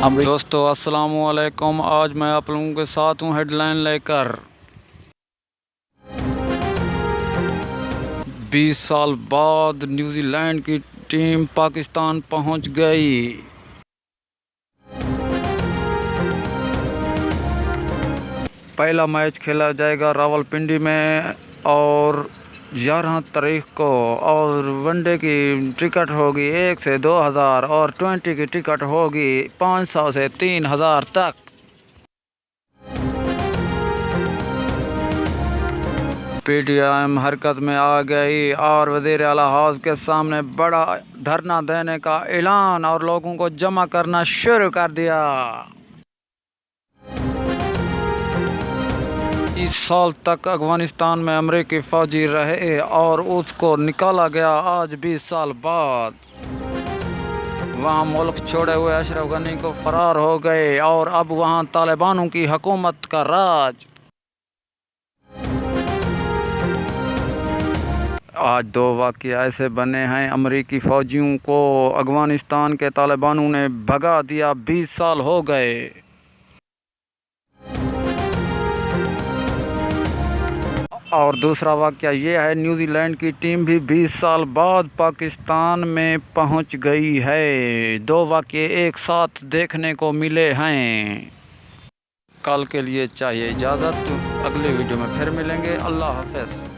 दोस्तों अस्सलाम वालेकुम। आज मैं आप लोगों के साथ हूँ हेडलाइन लेकर। 20 साल बाद न्यूजीलैंड की टीम पाकिस्तान पहुँच गई। पहला मैच खेला जाएगा रावलपिंडी में और 11 तारीख को, और वनडे की टिकट होगी 1 से 2000 और 20 की टिकट होगी 500 से 3000 तक। पीटीएम हरकत में आ गई और वज़ीर आला हाउस के सामने बड़ा धरना देने का ऐलान और लोगों को जमा करना शुरू कर दिया। इस साल तक अफगानिस्तान में अमेरिकी फौजी रहे और उसको निकाला गया आज 20 साल बाद। वहाँ मुल्क छोड़े हुए अशरफ गनी को फरार हो गए और अब वहाँ तालिबानों की हुकूमत का राज। आज 2 वाक़या ऐसे बने हैं, अमेरिकी फ़ौजियों को अफ़गानिस्तान के तालिबानों ने भगा दिया, 20 साल हो गए। और दूसरा वाक़या ये है, न्यूजीलैंड की टीम भी 20 साल बाद पाकिस्तान में पहुंच गई है। 2 वाक़ये एक साथ देखने को मिले हैं। कल के लिए चाहिए इजाज़त, अगले वीडियो में फिर मिलेंगे। अल्लाह हाफ़िज़।